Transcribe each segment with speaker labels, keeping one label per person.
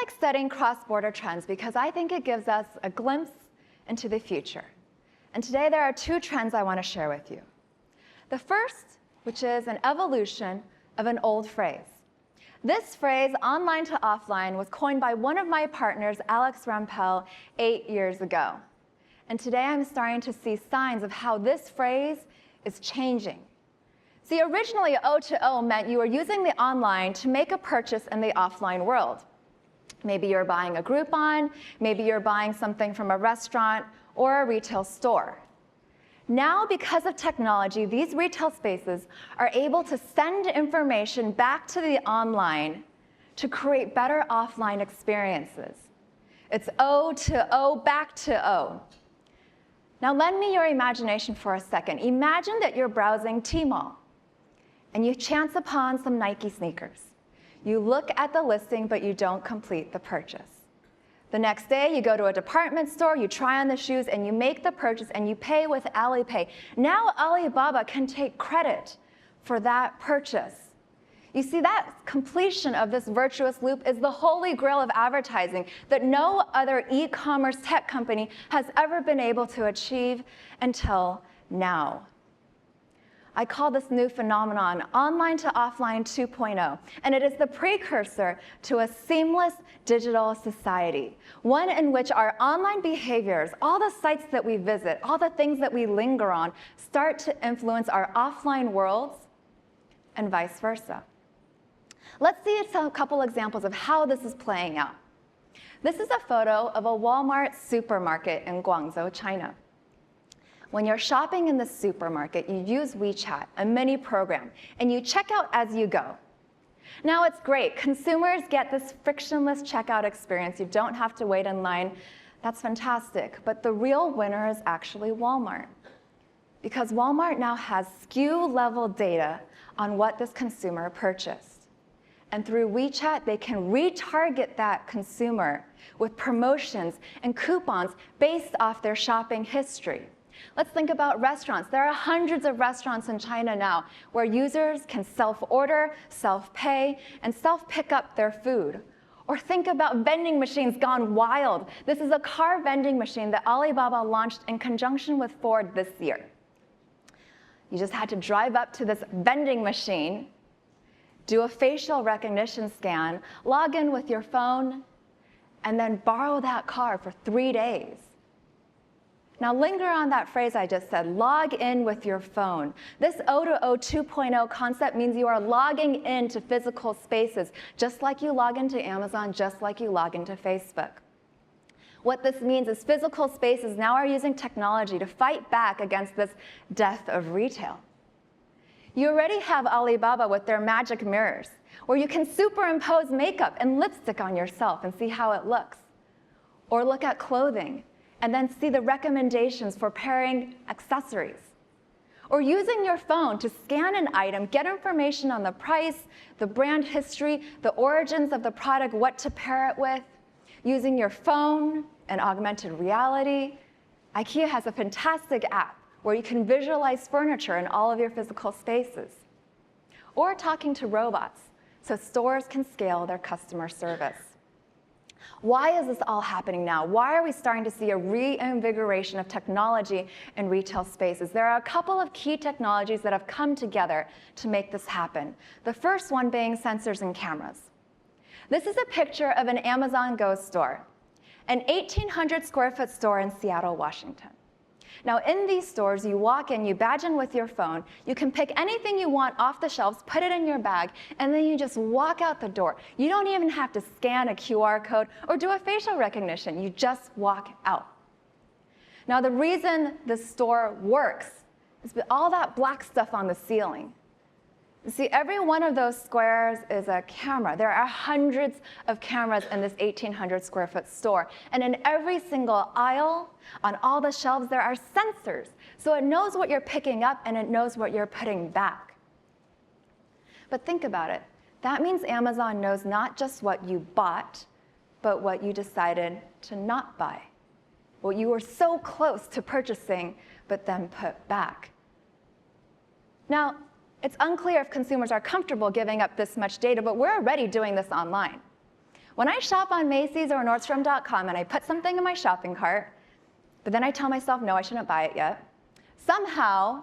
Speaker 1: like studying cross-border trends because I think it gives us a glimpse into the future. And today there are two trends I want to share with you. The first, which is an evolution of an old phrase. This phrase, online to offline, was coined by one of my partners, Alex Rampell, 8 years ago. And today I'm starting to see signs of how this phrase is changing. See, originally O2O meant you were using the online to make a purchase in the offline world. Maybe you're buying a Groupon, maybe you're buying something from a restaurant or a retail store. Now, because of technology, these retail spaces are able to send information back to the online to create better offline experiences. It's O to O back to O. Now, lend me your imagination for a second. Imagine that you're browsing Tmall and you chance upon some Nike sneakers. You look at the listing, but you don't complete the purchase. The next day, you go to a department store, you try on the shoes, and you make the purchase, and you pay with Alipay. Now Alibaba can take credit for that purchase. You see, that completion of this virtuous loop is the holy grail of advertising that no other e-commerce tech company has ever been able to achieve until now. I call this new phenomenon online to offline 2.0, and it is the precursor to a seamless digital society, one in which our online behaviors, all the sites that we visit, all the things that we linger on, start to influence our offline worlds and vice versa. Let's see a couple examples of how this is playing out. This is a photo of a Walmart supermarket in Guangzhou, China. When you're shopping in the supermarket, you use WeChat, a mini program, and you check out as you go. Now, it's great. Consumers get this frictionless checkout experience. You don't have to wait in line. That's fantastic. But the real winner is actually Walmart, because Walmart now has SKU-level data on what this consumer purchased. And through WeChat, they can retarget that consumer with promotions and coupons based off their shopping history. Let's think about restaurants. There are hundreds of restaurants in China now where users can self-order, self-pay, and self-pick up their food. Or think about vending machines gone wild. This is a car vending machine that Alibaba launched in conjunction with Ford this year. You just had to drive up to this vending machine, do a facial recognition scan, log in with your phone, and then borrow that car for 3 days. Now linger on that phrase I just said, log in with your phone. This O2O 2.0 concept means you are logging into physical spaces, just like you log into Amazon, just like you log into Facebook. What this means is physical spaces now are using technology to fight back against this death of retail. You already have Alibaba with their magic mirrors, where you can superimpose makeup and lipstick on yourself and see how it looks. Or look at clothing and then see the recommendations for pairing accessories. Or using your phone to scan an item, get information on the price, the brand history, the origins of the product, what to pair it with. Using your phone and augmented reality, IKEA has a fantastic app where you can visualize furniture in all of your physical spaces. Or talking to robots, so stores can scale their customer service. Why is this all happening now? Why are we starting to see a reinvigoration of technology in retail spaces? There are a couple of key technologies that have come together to make this happen. The first one being sensors and cameras. This is a picture of an Amazon Go store, an 1,800 square foot store in Seattle, Washington. Now, in these stores, you walk in, you badge in with your phone, you can pick anything you want off the shelves, put it in your bag, and then you just walk out the door. You don't even have to scan a QR code or do a facial recognition. You just walk out. Now, the reason this store works is all that black stuff on the ceiling. You see, every one of those squares is a camera. There are hundreds of cameras in this 1,800 square foot store. And in every single aisle, on all the shelves, there are sensors. So it knows what you're picking up and it knows what you're putting back. But think about it. That means Amazon knows not just what you bought, but what you decided to not buy. What you were so close to purchasing, but then put back. Now, it's unclear if consumers are comfortable giving up this much data, but we're already doing this online. When I shop on Macy's or Nordstrom.com and I put something in my shopping cart, but then I tell myself, no, I shouldn't buy it yet, somehow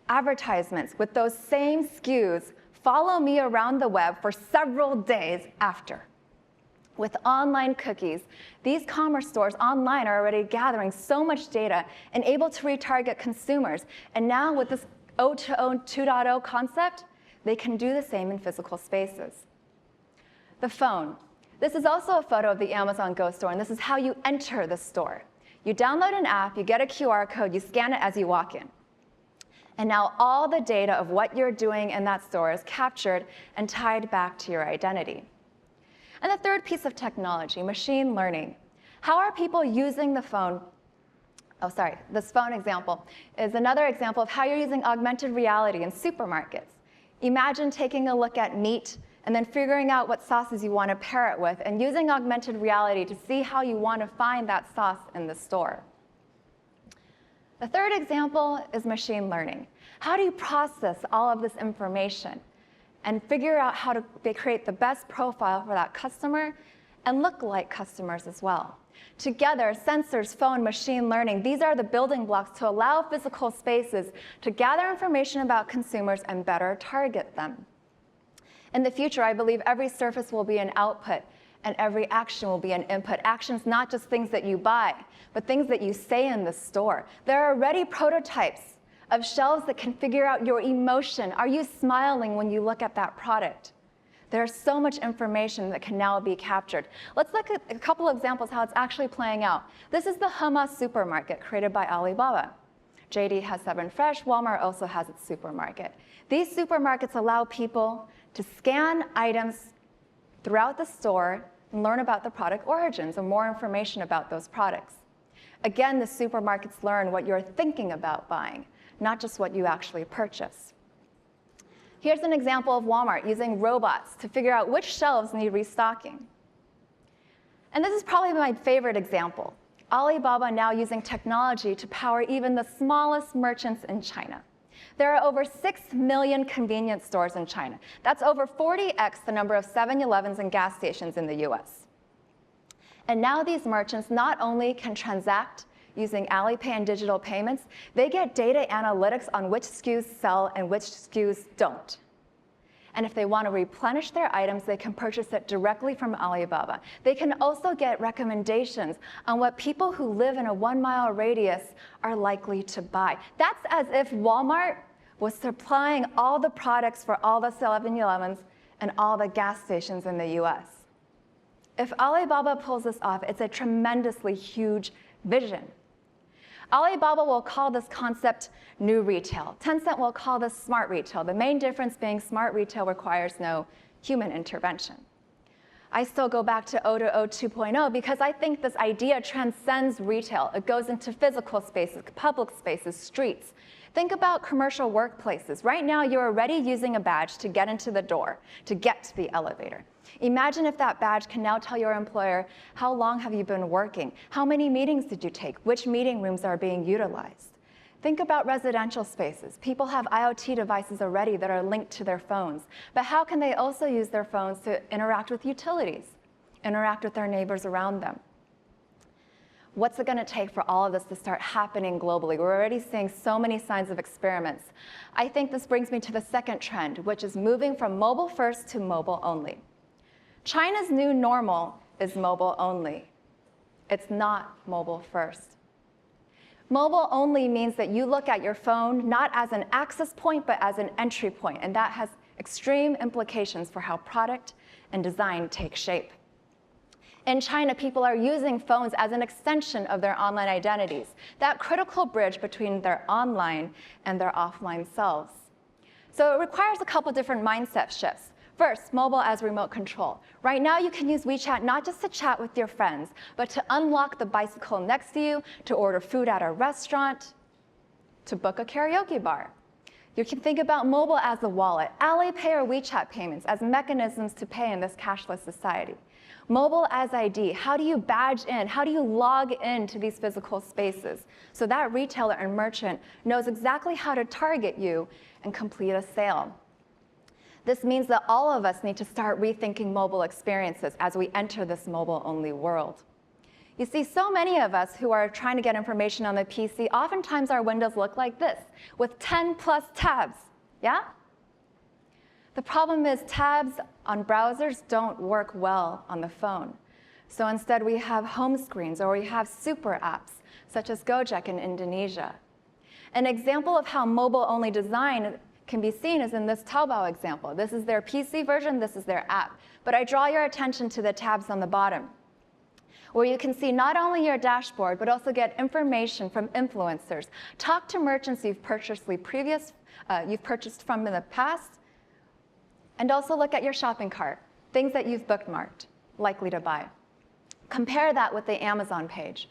Speaker 1: advertisements with those same SKUs follow me around the web for several days after. With online cookies, these commerce stores online are already gathering so much data and able to retarget consumers. And now with this O2O 2.0 concept, they can do the same in physical spaces. The phone. This is also a photo of the Amazon Go store, and this is how you enter the store. You download an app, you get a QR code, you scan it as you walk in. And now all the data of what you're doing in that store is captured and tied back to your identity. And the third piece of technology, machine learning. How are people using the phone? Oh, sorry, this phone example is another example of how you're using augmented reality in supermarkets. Imagine taking a look at meat and then figuring out what sauces you want to pair it with and using augmented reality to see how you want to find that sauce in the store. The third example is machine learning. How do you process all of this information and figure out how to create the best profile for that customer and look like customers as well? Together, sensors, phone, machine learning, these are the building blocks to allow physical spaces to gather information about consumers and better target them. In the future, I believe every surface will be an output and every action will be an input. Actions, not just things that you buy, but things that you say in the store. There are already prototypes of shelves that can figure out your emotion. Are you smiling when you look at that product? There's so much information that can now be captured. Let's look at a couple of examples how it's actually playing out. This is the Hema supermarket created by Alibaba. JD has 7 Fresh, Walmart also has its supermarket. These supermarkets allow people to scan items throughout the store and learn about the product origins and more information about those products. Again, the supermarkets learn what you're thinking about buying, not just what you actually purchase. Here's an example of Walmart using robots to figure out which shelves need restocking. And this is probably my favorite example. Alibaba now using technology to power even the smallest merchants in China. There are over 6 million convenience stores in China. That's over 40x the number of 7-Elevens and gas stations in the US. And now these merchants not only can transact using Alipay and digital payments, they get data analytics on which SKUs sell and which SKUs don't. And if they want to replenish their items, they can purchase it directly from Alibaba. They can also get recommendations on what people who live in a 1-mile radius are likely to buy. That's as if Walmart was supplying all the products for all the 7-Elevens and all the gas stations in the US. If Alibaba pulls this off, it's a tremendously huge vision. Alibaba will call this concept new retail. Tencent will call this smart retail. The main difference being smart retail requires no human intervention. I still go back to O2O 2.0 because I think this idea transcends retail. It goes into physical spaces, public spaces, streets. Think about commercial workplaces. Right now, you're already using a badge to get into the door, to get to the elevator. Imagine if that badge can now tell your employer, how long have you been working? How many meetings did you take? Which meeting rooms are being utilized? Think about residential spaces. People have IoT devices already that are linked to their phones. But how can they also use their phones to interact with utilities, interact with their neighbors around them? What's it going to take for all of this to start happening globally? We're already seeing so many signs of experiments. I think this brings me to the second trend, which is moving from mobile first to mobile only. China's new normal is mobile only. It's not mobile first. Mobile only means that you look at your phone not as an access point, but as an entry point, and that has extreme implications for how product and design take shape. In China, people are using phones as an extension of their online identities, that critical bridge between their online and their offline selves. So it requires a couple different mindset shifts. First, mobile as remote control. Right now, you can use WeChat not just to chat with your friends, but to unlock the bicycle next to you, to order food at a restaurant, to book a karaoke bar. You can think about mobile as a wallet, Alipay or WeChat payments as mechanisms to pay in this cashless society. Mobile as ID, how do you badge in? How do you log into these physical spaces so that retailer and merchant knows exactly how to target you and complete a sale? This means that all of us need to start rethinking mobile experiences as we enter this mobile-only world. You see, so many of us who are trying to get information on the PC, oftentimes our windows look like this, with 10 plus tabs, yeah? The problem is tabs on browsers don't work well on the phone. So instead we have home screens, or we have super apps, such as Gojek in Indonesia. An example of how mobile-only design can be seen is in this Taobao example. This is their PC version, this is their app. But I draw your attention to the tabs on the bottom, where you can see not only your dashboard, but also get information from influencers. Talk to merchants you've purchased from in the past, and also look at your shopping cart, things that you've bookmarked, likely to buy. Compare that with the Amazon page,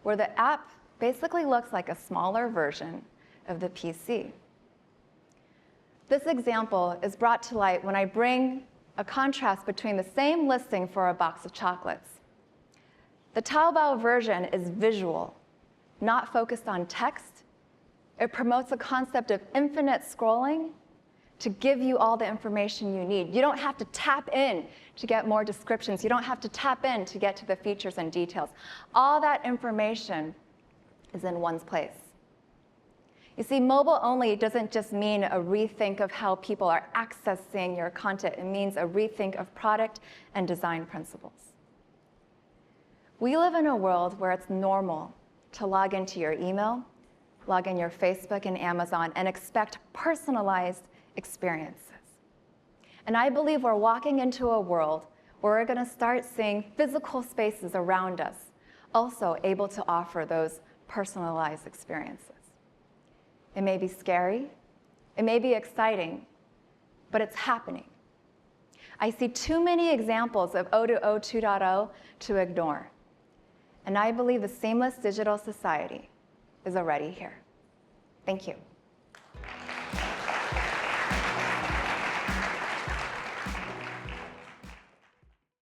Speaker 1: where the app basically looks like a smaller version of the PC. This example is brought to light when I bring a contrast between the same listing for a box of chocolates. The Taobao version is visual, not focused on text. It promotes a concept of infinite scrolling to give you all the information you need. You don't have to tap in to get more descriptions. You don't have to tap in to get to the features and details. All that information is in one place. You see, mobile only doesn't just mean a rethink of how people are accessing your content. It means a rethink of product and design principles. We live in a world where it's normal to log into your email, log in your Facebook and Amazon, and expect personalized experiences. And I believe we're walking into a world where we're going to start seeing physical spaces around us also able to offer those personalized experiences. It may be scary, it may be exciting, but it's happening. I see too many examples of O2O 2.0 to ignore. And I believe the seamless digital society is already here. Thank you.